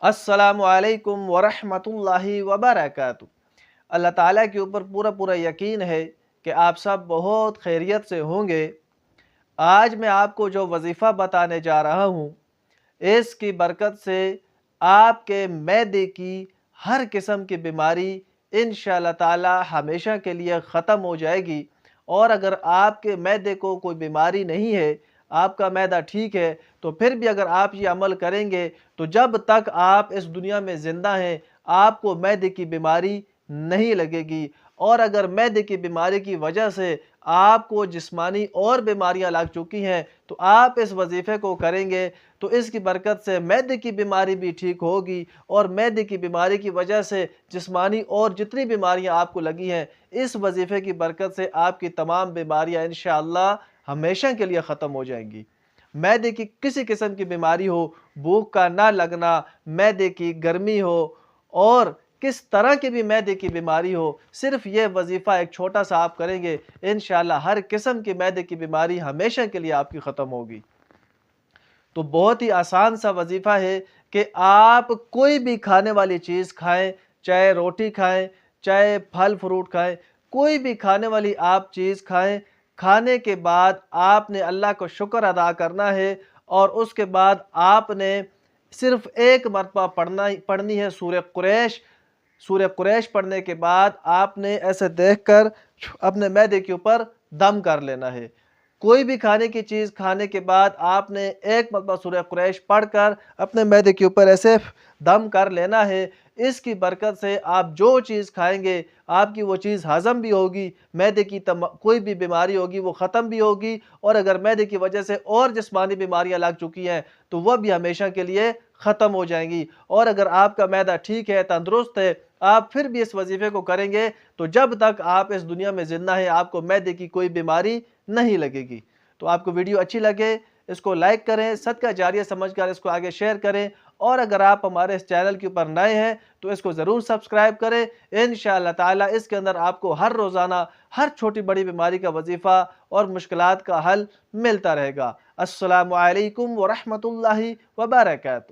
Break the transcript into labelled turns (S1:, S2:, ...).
S1: السلام علیکم ورحمۃ اللہ وبرکاتہ۔ اللہ تعالیٰ کے اوپر پورا پورا یقین ہے کہ آپ سب بہت خیریت سے ہوں گے۔ آج میں آپ کو جو وظیفہ بتانے جا رہا ہوں، اس کی برکت سے آپ کے معدے کی ہر قسم کی بیماری انشاءاللہ تعالی ہمیشہ کے لیے ختم ہو جائے گی۔ اور اگر آپ کے معدے کو کوئی بیماری نہیں ہے، آپ کا معدہ ٹھیک ہے، تو پھر بھی اگر آپ یہ عمل کریں گے تو جب تک آپ اس دنیا میں زندہ ہیں آپ کو معدے کی بیماری نہیں لگے گی۔ اور اگر معدے کی بیماری کی وجہ سے آپ کو جسمانی اور بیماریاں لگ چکی ہیں تو آپ اس وظیفے کو کریں گے تو اس کی برکت سے معدے کی بیماری بھی ٹھیک ہوگی، اور معدے کی بیماری کی وجہ سے جسمانی اور جتنی بیماریاں آپ کو لگی ہیں اس وظیفے کی برکت سے آپ کی تمام بیماریاں انشاءاللہ ہمیشہ کے لیے ختم ہو جائیں گی۔ معدے کی کسی قسم کی بیماری ہو، بھوک کا نہ لگنا، معدے کی گرمی ہو، اور کس طرح کی بھی معدے کی بیماری ہو، صرف یہ وظیفہ ایک چھوٹا سا آپ کریں گے انشاءاللہ ہر قسم کی معدے کی بیماری ہمیشہ کے لیے آپ کی ختم ہوگی۔ تو بہت ہی آسان سا وظیفہ ہے کہ آپ کوئی بھی کھانے والی چیز کھائیں، چاہے روٹی کھائیں، چاہے پھل فروٹ کھائیں، کوئی بھی کھانے والی آپ چیز کھائیں، کھانے کے بعد آپ نے اللہ کو شکر ادا کرنا ہے، اور اس کے بعد آپ نے صرف ایک مرتبہ پڑھنی ہے سورہ قریش۔ سورہ قریش پڑھنے کے بعد آپ نے ایسے دیکھ کر اپنے معدے کے اوپر دم کر لینا ہے۔ کوئی بھی کھانے کی چیز کھانے کے بعد آپ نے ایک مرتبہ سورہ قریش پڑھ کر اپنے معدے کے اوپر ایسے دم کر لینا ہے۔ اس کی برکت سے آپ جو چیز کھائیں گے آپ کی وہ چیز ہضم بھی ہوگی، معدے کی کوئی بھی بیماری ہوگی وہ ختم بھی ہوگی، اور اگر معدے کی وجہ سے اور جسمانی بیماریاں لگ چکی ہیں تو وہ بھی ہمیشہ کے لیے ختم ہو جائیں گی۔ اور اگر آپ کا معدہ ٹھیک ہے، تندرست ہے، آپ پھر بھی اس وظیفے کو کریں گے تو جب تک آپ اس دنیا میں زندہ ہیں آپ کو معدے کی کوئی بیماری نہیں لگے گی۔ تو آپ کو ویڈیو اچھی لگے اس کو لائک کریں، صدقہ جاریہ سمجھ کر اس کو آگے شیئر کریں، اور اگر آپ ہمارے اس چینل کے اوپر نئے ہیں تو اس کو ضرور سبسکرائب کریں۔ انشاءاللہ تعالی اس کے اندر آپ کو ہر روزانہ ہر چھوٹی بڑی بیماری کا وظیفہ اور مشکلات کا حل ملتا رہے گا۔ السلام علیکم ورحمۃ اللہ وبرکاتہ۔